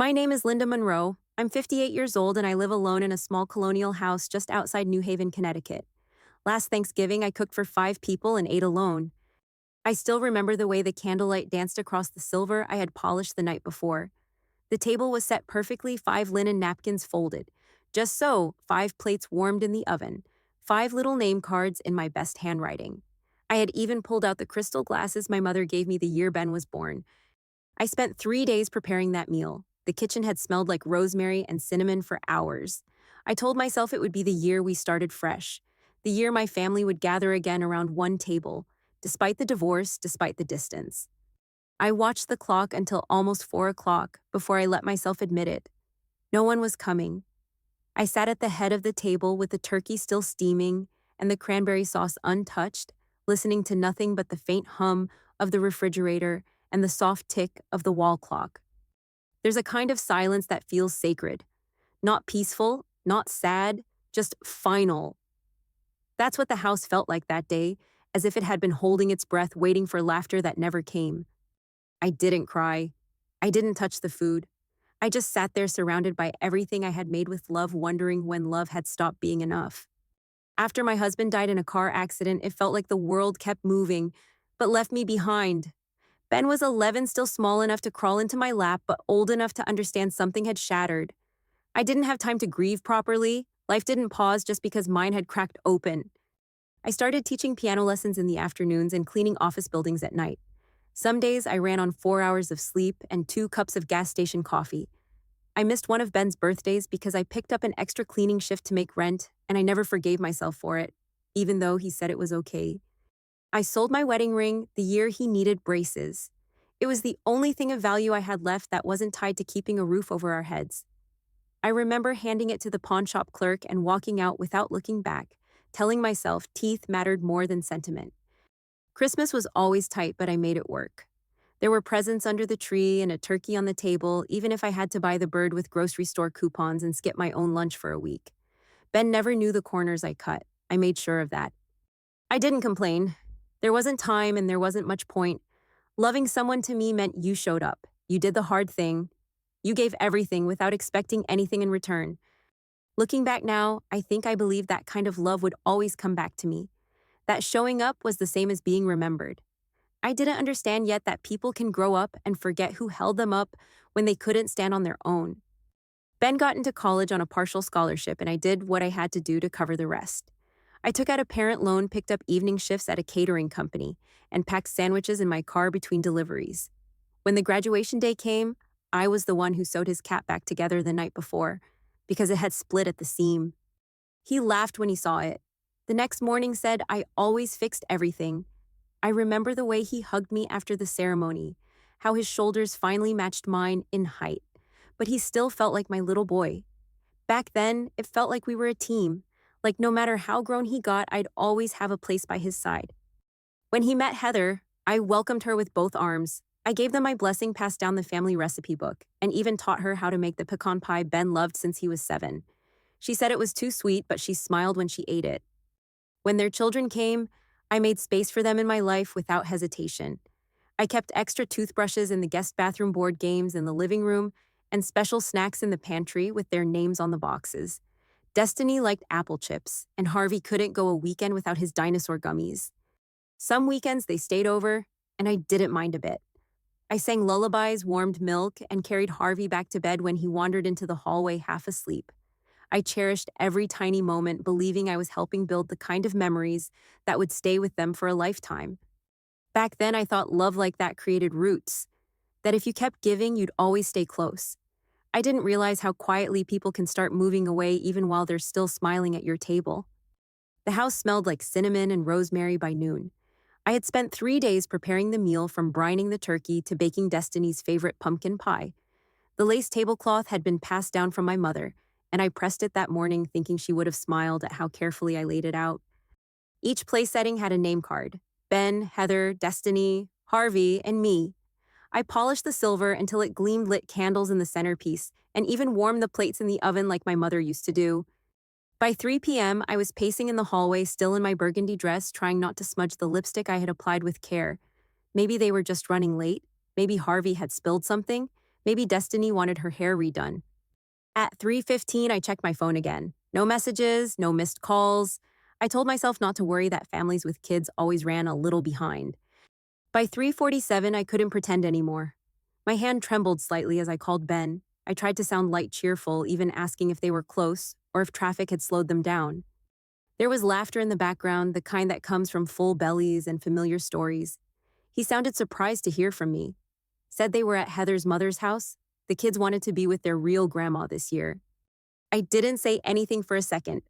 My name is Linda Monroe. I'm 58 years old and I live alone in a small colonial house just outside New Haven, Connecticut. Last Thanksgiving, I cooked for 5 people and ate alone. I still remember the way the candlelight danced across the silver I had polished the night before. The table was set perfectly, 5 linen napkins folded. Just so, 5 plates warmed in the oven, 5 little name cards in my best handwriting. I had even pulled out the crystal glasses my mother gave me the year Ben was born. I spent 3 days preparing that meal. The kitchen had smelled like rosemary and cinnamon for hours. I told myself it would be the year we started fresh, the year my family would gather again around one table, despite the divorce, despite the distance. I watched the clock until almost 4 o'clock before I let myself admit it. No one was coming. I sat at the head of the table with the turkey still steaming and the cranberry sauce untouched, listening to nothing but the faint hum of the refrigerator and the soft tick of the wall clock. There's a kind of silence that feels sacred. Not peaceful, not sad, just final. That's what the house felt like that day, as if it had been holding its breath waiting for laughter that never came. I didn't cry. I didn't touch the food. I just sat there surrounded by everything I had made with love, wondering when love had stopped being enough. After my husband died in a car accident, it felt like the world kept moving, but left me behind. Ben was 11, still small enough to crawl into my lap, but old enough to understand something had shattered. I didn't have time to grieve properly. Life didn't pause just because mine had cracked open. I started teaching piano lessons in the afternoons and cleaning office buildings at night. Some days I ran on 4 hours of sleep and 2 cups of gas station coffee. I missed one of Ben's birthdays because I picked up an extra cleaning shift to make rent, and I never forgave myself for it, even though he said it was okay. I sold my wedding ring the year he needed braces. It was the only thing of value I had left that wasn't tied to keeping a roof over our heads. I remember handing it to the pawn shop clerk and walking out without looking back, telling myself teeth mattered more than sentiment. Christmas was always tight, but I made it work. There were presents under the tree and a turkey on the table, even if I had to buy the bird with grocery store coupons and skip my own lunch for a week. Ben never knew the corners I cut. I made sure of that. I didn't complain. There wasn't time and there wasn't much point. Loving someone to me meant you showed up. You did the hard thing. You gave everything without expecting anything in return. Looking back now, I think I believed that kind of love would always come back to me. That showing up was the same as being remembered. I didn't understand yet that people can grow up and forget who held them up when they couldn't stand on their own. Ben got into college on a partial scholarship, and I did what I had to do to cover the rest. I took out a parent loan, picked up evening shifts at a catering company, and packed sandwiches in my car between deliveries. When the graduation day came, I was the one who sewed his cap back together the night before, because it had split at the seam. He laughed when he saw it. The next morning said I always fixed everything. I remember the way he hugged me after the ceremony, how his shoulders finally matched mine in height, but he still felt like my little boy. Back then, it felt like we were a team, like no matter how grown he got, I'd always have a place by his side. When he met Heather, I welcomed her with both arms. I gave them my blessing, passed down the family recipe book, and even taught her how to make the pecan pie Ben loved since he was 7. She said it was too sweet, but she smiled when she ate it. When their children came, I made space for them in my life without hesitation. I kept extra toothbrushes in the guest bathroom, board games in the living room, and special snacks in the pantry with their names on the boxes. Destiny liked apple chips, and Harvey couldn't go a weekend without his dinosaur gummies. Some weekends they stayed over, and I didn't mind a bit. I sang lullabies, warmed milk, and carried Harvey back to bed when he wandered into the hallway half asleep. I cherished every tiny moment, believing I was helping build the kind of memories that would stay with them for a lifetime. Back then, I thought love like that created roots, that if you kept giving, you'd always stay close. I didn't realize how quietly people can start moving away even while they're still smiling at your table. The house smelled like cinnamon and rosemary by noon. I had spent 3 days preparing the meal, from brining the turkey to baking Destiny's favorite pumpkin pie. The lace tablecloth had been passed down from my mother, and I pressed it that morning thinking she would have smiled at how carefully I laid it out. Each place setting had a name card: Ben, Heather, Destiny, Harvey, and me. I polished the silver until it gleamed, lit candles in the centerpiece, and even warmed the plates in the oven like my mother used to do. By 3 p.m., I was pacing in the hallway, still in my burgundy dress, trying not to smudge the lipstick I had applied with care. Maybe they were just running late. Maybe Harvey had spilled something. Maybe Destiny wanted her hair redone. At 3:15, I checked my phone again. No messages, no missed calls. I told myself not to worry that families with kids always ran a little behind. By 3:47, I couldn't pretend anymore. My hand trembled slightly as I called Ben. I tried to sound light cheerful, even asking if they were close or if traffic had slowed them down. There was laughter in the background, the kind that comes from full bellies and familiar stories. He sounded surprised to hear from me. Said they were at Heather's mother's house. The kids wanted to be with their real grandma this year. I didn't say anything for a second.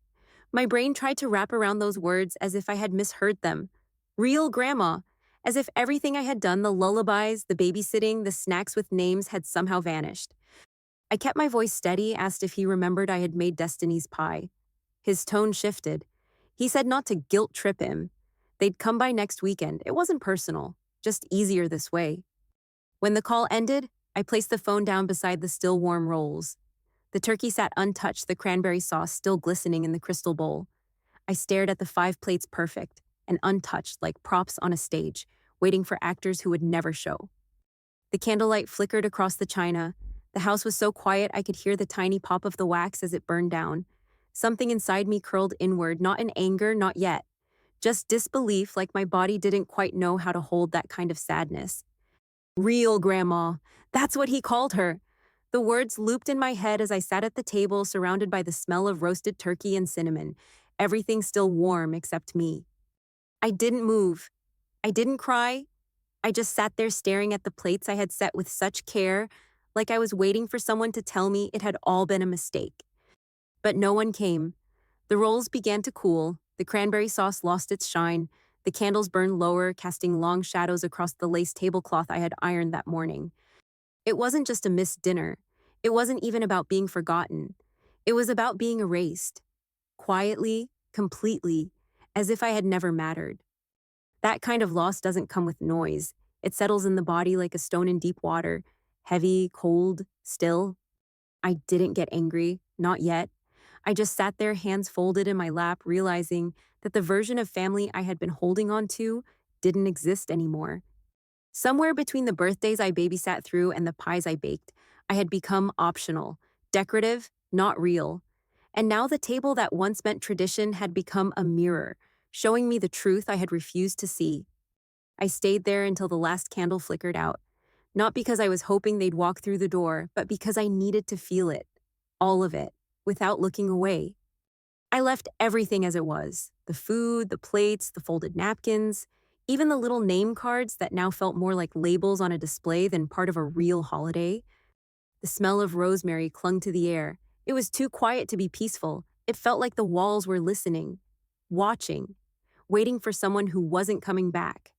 My brain tried to wrap around those words as if I had misheard them. Real grandma, as if everything I had done, the lullabies, the babysitting, the snacks with names, had somehow vanished. I kept my voice steady, asked if he remembered I had made Destiny's pie. His tone shifted. He said not to guilt trip him. They'd come by next weekend. It wasn't personal, just easier this way. When the call ended, I placed the phone down beside the still warm rolls. The turkey sat untouched, the cranberry sauce still glistening in the crystal bowl. I stared at the 5 plates perfect and untouched like props on a stage, waiting for actors who would never show. The candlelight flickered across the china. The house was so quiet I could hear the tiny pop of the wax as it burned down. Something inside me curled inward, not in anger, not yet. Just disbelief, like my body didn't quite know how to hold that kind of sadness. Real grandma. That's what he called her. The words looped in my head as I sat at the table, surrounded by the smell of roasted turkey and cinnamon, everything still warm except me. I didn't move. I didn't cry. I just sat there staring at the plates I had set with such care, like I was waiting for someone to tell me it had all been a mistake. But no one came. The rolls began to cool, the cranberry sauce lost its shine, the candles burned lower, casting long shadows across the lace tablecloth I had ironed that morning. It wasn't just a missed dinner. It wasn't even about being forgotten. It was about being erased. Quietly, completely, as if I had never mattered. That kind of loss doesn't come with noise. It settles in the body like a stone in deep water, heavy, cold, still. I didn't get angry, not yet. I just sat there, hands folded in my lap, realizing that the version of family I had been holding on to didn't exist anymore. Somewhere between the birthdays I babysat through and the pies I baked, I had become optional, decorative, not real. And now the table that once meant tradition had become a mirror, showing me the truth I had refused to see. I stayed there until the last candle flickered out, not because I was hoping they'd walk through the door, but because I needed to feel it, all of it, without looking away. I left everything as it was, the food, the plates, the folded napkins, even the little name cards that now felt more like labels on a display than part of a real holiday. The smell of rosemary clung to the air. It was too quiet to be peaceful. It felt like the walls were listening, watching, waiting for someone who wasn't coming back.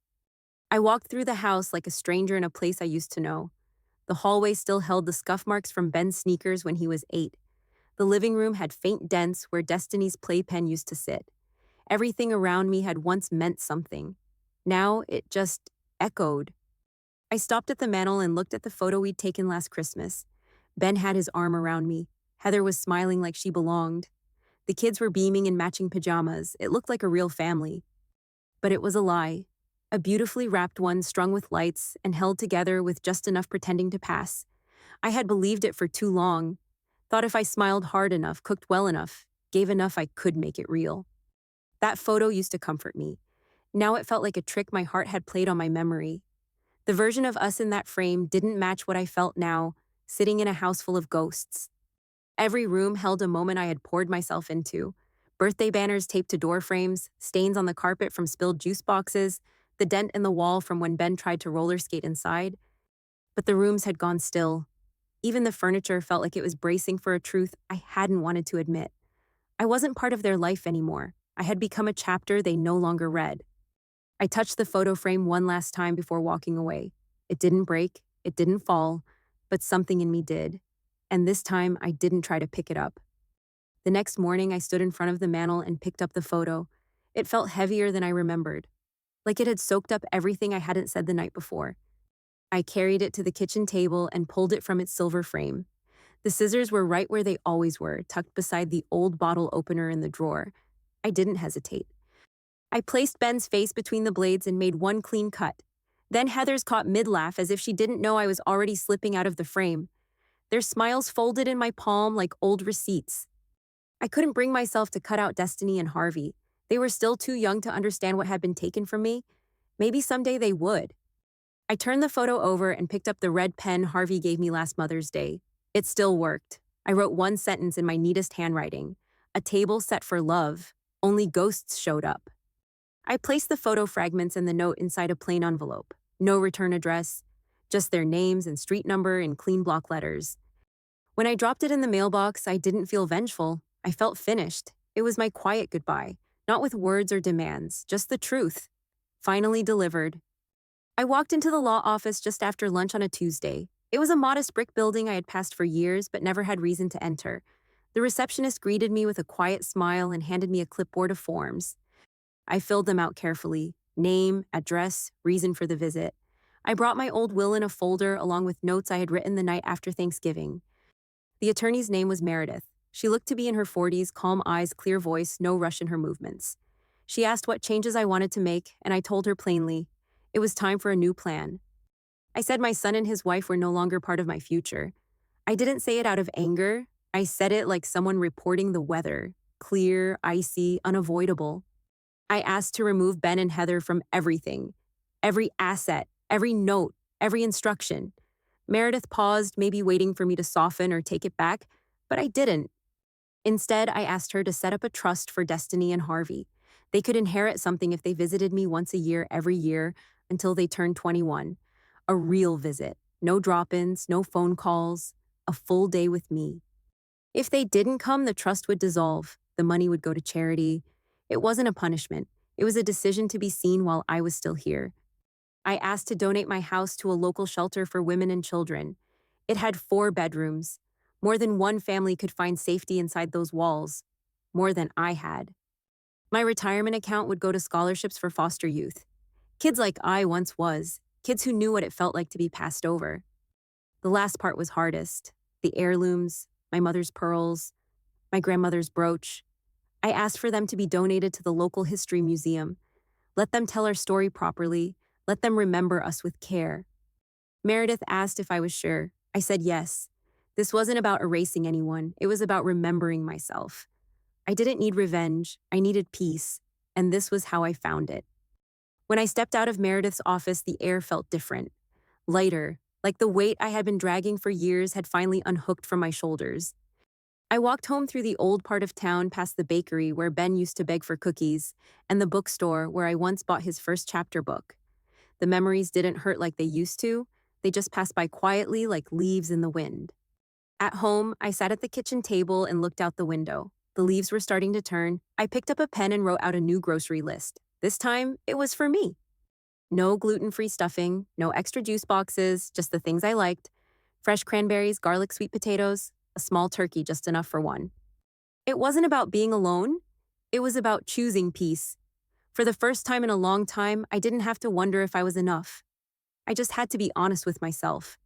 I walked through the house like a stranger in a place I used to know. The hallway still held the scuff marks from Ben's sneakers when he was 8. The living room had faint dents where Destiny's playpen used to sit. Everything around me had once meant something. Now it just echoed. I stopped at the mantel and looked at the photo we'd taken last Christmas. Ben had his arm around me. Heather was smiling like she belonged. The kids were beaming in matching pajamas. It looked like a real family. But it was a lie. A beautifully wrapped one strung with lights and held together with just enough pretending to pass. I had believed it for too long. Thought if I smiled hard enough, cooked well enough, gave enough, I could make it real. That photo used to comfort me. Now it felt like a trick my heart had played on my memory. The version of us in that frame didn't match what I felt now, sitting in a house full of ghosts. Every room held a moment I had poured myself into. Birthday banners taped to door frames, stains on the carpet from spilled juice boxes, the dent in the wall from when Ben tried to roller skate inside. But the rooms had gone still. Even the furniture felt like it was bracing for a truth I hadn't wanted to admit. I wasn't part of their life anymore. I had become a chapter they no longer read. I touched the photo frame one last time before walking away. It didn't break, it didn't fall, but something in me did. And this time, I didn't try to pick it up. The next morning, I stood in front of the mantel and picked up the photo. It felt heavier than I remembered, like it had soaked up everything I hadn't said the night before. I carried it to the kitchen table and pulled it from its silver frame. The scissors were right where they always were, tucked beside the old bottle opener in the drawer. I didn't hesitate. I placed Ben's face between the blades and made one clean cut. Then Heather's caught mid-laugh as if she didn't know I was already slipping out of the frame. Their smiles folded in my palm like old receipts. I couldn't bring myself to cut out Destiny and Harvey. They were still too young to understand what had been taken from me. Maybe someday they would. I turned the photo over and picked up the red pen Harvey gave me last Mother's Day. It still worked. I wrote one sentence in my neatest handwriting. A table set for love. Only ghosts showed up. I placed the photo fragments and the note inside a plain envelope. No return address, just their names and street number in clean block letters. When I dropped it in the mailbox, I didn't feel vengeful. I felt finished. It was my quiet goodbye, not with words or demands, just the truth. Finally delivered. I walked into the law office just after lunch on a Tuesday. It was a modest brick building I had passed for years but never had reason to enter. The receptionist greeted me with a quiet smile and handed me a clipboard of forms. I filled them out carefully. Name, address, reason for the visit. I brought my old will in a folder along with notes I had written the night after Thanksgiving. The attorney's name was Meredith. She looked to be in her 40s, calm eyes, clear voice, no rush in her movements. She asked what changes I wanted to make, and I told her plainly. It was time for a new plan. I said my son and his wife were no longer part of my future. I didn't say it out of anger. I said it like someone reporting the weather. Clear, icy, unavoidable. I asked to remove Ben and Heather from everything. Every asset, every note, every instruction. Meredith paused, maybe waiting for me to soften or take it back, but I didn't. Instead, I asked her to set up a trust for Destiny and Harvey. They could inherit something if they visited me once a year every year until they turned 21. A real visit. No drop-ins, no phone calls. A full day with me. If they didn't come, the trust would dissolve. The money would go to charity. It wasn't a punishment. It was a decision to be seen while I was still here. I asked to donate my house to a local shelter for women and children. It had 4 bedrooms. More than one family could find safety inside those walls. More than I had. My retirement account would go to scholarships for foster youth. Kids like I once was. Kids who knew what it felt like to be passed over. The last part was hardest. The heirlooms, my mother's pearls, my grandmother's brooch. I asked for them to be donated to the local history museum. Let them tell our story properly. Let them remember us with care. Meredith asked if I was sure. I said yes. This wasn't about erasing anyone. It was about remembering myself. I didn't need revenge. I needed peace. And this was how I found it. When I stepped out of Meredith's office, the air felt different. Lighter, like the weight I had been dragging for years had finally unhooked from my shoulders. I walked home through the old part of town past the bakery where Ben used to beg for cookies, and the bookstore where I once bought his first chapter book. The memories didn't hurt like they used to. They just passed by quietly like leaves in the wind. At home, I sat at the kitchen table and looked out the window. The leaves were starting to turn. I picked up a pen and wrote out a new grocery list. This time, it was for me. No gluten-free stuffing, no extra juice boxes, just the things I liked. Fresh cranberries, garlic sweet potatoes, a small turkey just enough for one. It wasn't about being alone. It was about choosing peace. For the first time in a long time, I didn't have to wonder if I was enough. I just had to be honest with myself.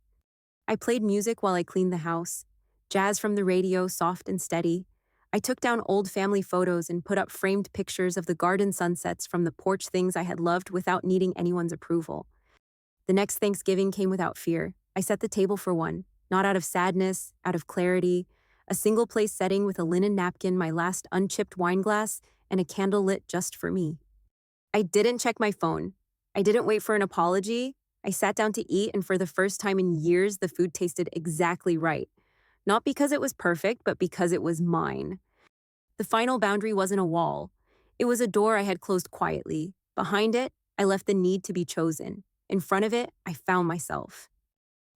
I played music while I cleaned the house. Jazz from the radio, soft and steady. I took down old family photos and put up framed pictures of the garden sunsets from the porch things I had loved without needing anyone's approval. The next Thanksgiving came without fear. I set the table for one, not out of sadness, out of clarity. A single-place setting with a linen napkin, my last unchipped wine glass, and a candle lit just for me. I didn't check my phone. I didn't wait for an apology. I sat down to eat, and for the first time in years, the food tasted exactly right. Not because it was perfect, but because it was mine. The final boundary wasn't a wall. It was a door I had closed quietly. Behind it, I left the need to be chosen. In front of it, I found myself.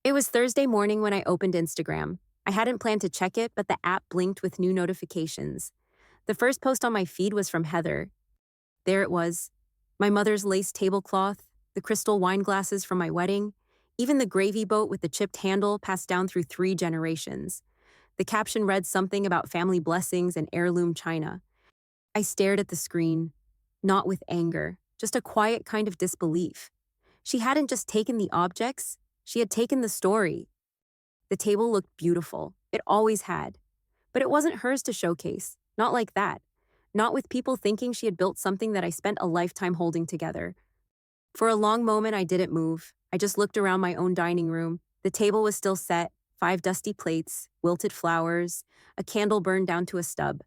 It was Thursday morning when I opened Instagram. I hadn't planned to check it, but the app blinked with new notifications. The first post on my feed was from Heather. There it was. My mother's lace tablecloth, the crystal wine glasses from my wedding, even the gravy boat with the chipped handle passed down through 3 generations. The caption read something about family blessings and heirloom china. I stared at the screen, not with anger, just a quiet kind of disbelief. She hadn't just taken the objects, she had taken the story. The table looked beautiful. It always had. But it wasn't hers to showcase, not like that. Not with people thinking she had built something that I spent a lifetime holding together. For a long moment, I didn't move. I just looked around my own dining room. The table was still set, 5 dusty plates, wilted flowers, a candle burned down to a stub.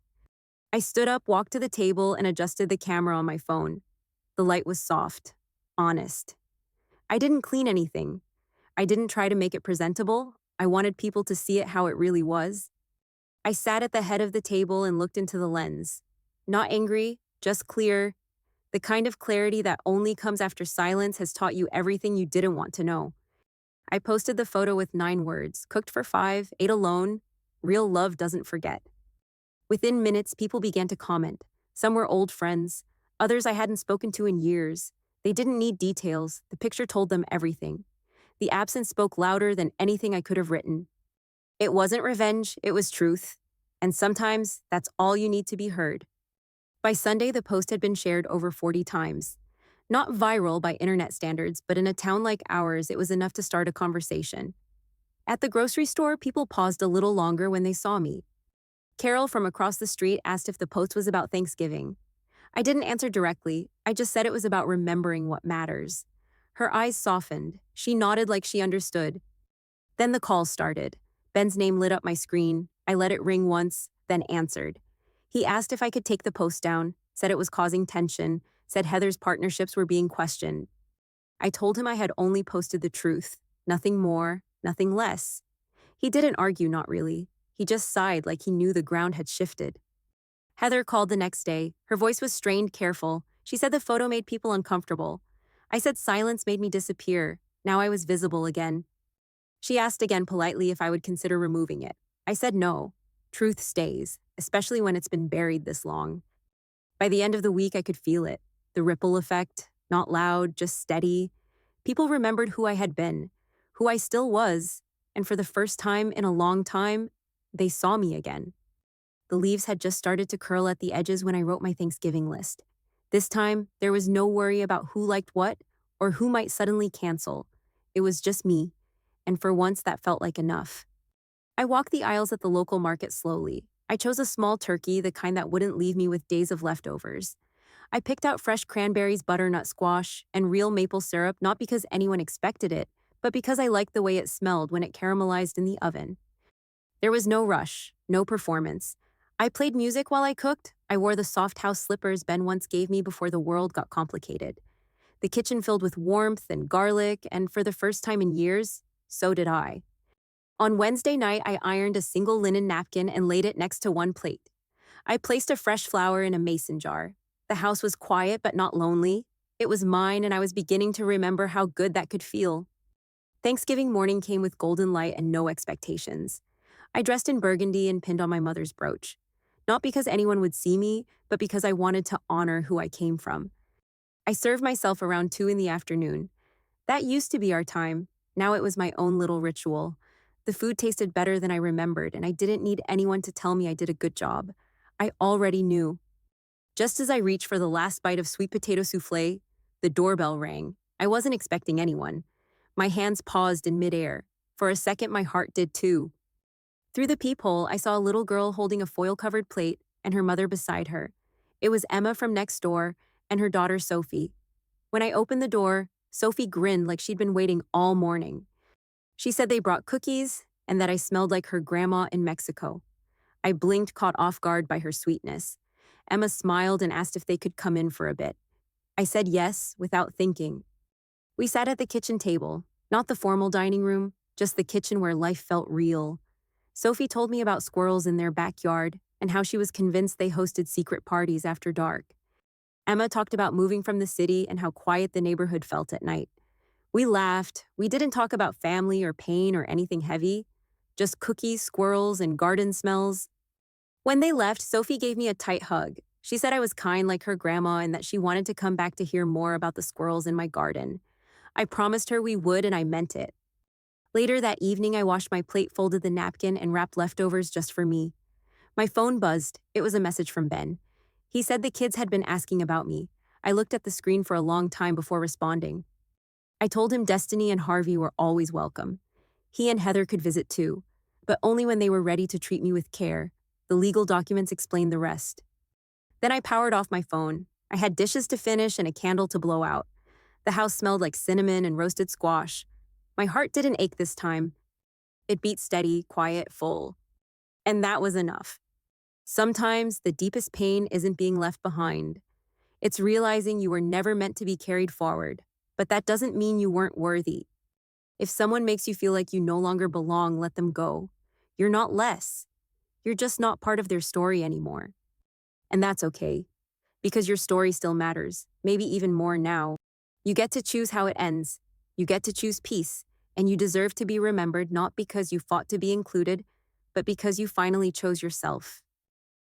I stood up, walked to the table, and adjusted the camera on my phone. The light was soft, honest. I didn't clean anything. I didn't try to make it presentable. I wanted people to see it how it really was. I sat at the head of the table and looked into the lens. Not angry, just clear. The kind of clarity that only comes after silence has taught you everything you didn't want to know. I posted the photo with 9 words: cooked for 5, ate alone. Real love doesn't forget. Within minutes, people began to comment. Some were old friends, others I hadn't spoken to in years. They didn't need details. The picture told them everything. The absence spoke louder than anything I could have written. It wasn't revenge, it was truth. And sometimes that's all you need to be heard. By Sunday, the post had been shared over 40 times. Not viral by internet standards, but in a town like ours, it was enough to start a conversation. At the grocery store, people paused a little longer when they saw me. Carol from across the street asked if the post was about Thanksgiving. I didn't answer directly, I just said it was about remembering what matters. Her eyes softened. She nodded like she understood. Then the call started. Ben's name lit up my screen. I let it ring once, then answered. He asked if I could take the post down, said it was causing tension, said Heather's partnerships were being questioned. I told him I had only posted the truth, nothing more, nothing less. He didn't argue, not really. He just sighed like he knew the ground had shifted. Heather called the next day. Her voice was strained, careful. She said the photo made people uncomfortable. I said silence made me disappear. Now I was visible again. She asked again politely if I would consider removing it. I said no. Truth stays, especially when it's been buried this long. By the end of the week, I could feel it. The ripple effect, not loud, just steady. People remembered who I had been, who I still was, and for the first time in a long time, they saw me again. The leaves had just started to curl at the edges when I wrote my Thanksgiving list. This time, there was no worry about who liked what or who might suddenly cancel. It was just me, and for once that felt like enough. I walked the aisles at the local market slowly. I chose a small turkey, the kind that wouldn't leave me with days of leftovers. I picked out fresh cranberries, butternut squash, and real maple syrup not because anyone expected it, but because I liked the way it smelled when it caramelized in the oven. There was no rush, no performance. I played music while I cooked. I wore the soft house slippers Ben once gave me before the world got complicated. The kitchen filled with warmth and garlic, and for the first time in years, so did I. On Wednesday night, I ironed a single linen napkin and laid it next to one plate. I placed a fresh flower in a mason jar. The house was quiet but not lonely. It was mine, and I was beginning to remember how good that could feel. Thanksgiving morning came with golden light and no expectations. I dressed in burgundy and pinned on my mother's brooch. Not because anyone would see me, but because I wanted to honor who I came from. I served myself around 2 in the afternoon. That used to be our time. Now it was my own little ritual. The food tasted better than I remembered, and I didn't need anyone to tell me I did a good job. I already knew. Just as I reached for the last bite of sweet potato souffle, the doorbell rang. I wasn't expecting anyone. My hands paused in midair. For a second, my heart did too. Through the peephole, I saw a little girl holding a foil-covered plate and her mother beside her. It was Emma from next door and her daughter Sophie. When I opened the door, Sophie grinned like she'd been waiting all morning. She said they brought cookies and that I smelled like her grandma in Mexico. I blinked, caught off guard by her sweetness. Emma smiled and asked if they could come in for a bit. I said yes, without thinking. We sat at the kitchen table, not the formal dining room, just the kitchen where life felt real. Sophie told me about squirrels in their backyard and how she was convinced they hosted secret parties after dark. Emma talked about moving from the city and how quiet the neighborhood felt at night. We laughed. We didn't talk about family or pain or anything heavy, just cookies, squirrels, and garden smells. When they left, Sophie gave me a tight hug. She said I was kind like her grandma and that she wanted to come back to hear more about the squirrels in my garden. I promised her we would, and I meant it. Later that evening, I washed my plate, folded the napkin, and wrapped leftovers just for me. My phone buzzed. It was a message from Ben. He said the kids had been asking about me. I looked at the screen for a long time before responding. I told him Destiny and Harvey were always welcome. He and Heather could visit too, but only when they were ready to treat me with care. The legal documents explained the rest. Then I powered off my phone. I had dishes to finish and a candle to blow out. The house smelled like cinnamon and roasted squash. My heart didn't ache this time. It beat steady, quiet, full. And that was enough. Sometimes the deepest pain isn't being left behind. It's realizing you were never meant to be carried forward. But that doesn't mean you weren't worthy. If someone makes you feel like you no longer belong, let them go. You're not less. You're just not part of their story anymore. And that's okay, because your story still matters, maybe even more now. You get to choose how it ends. You get to choose peace, and you deserve to be remembered not because you fought to be included, but because you finally chose yourself.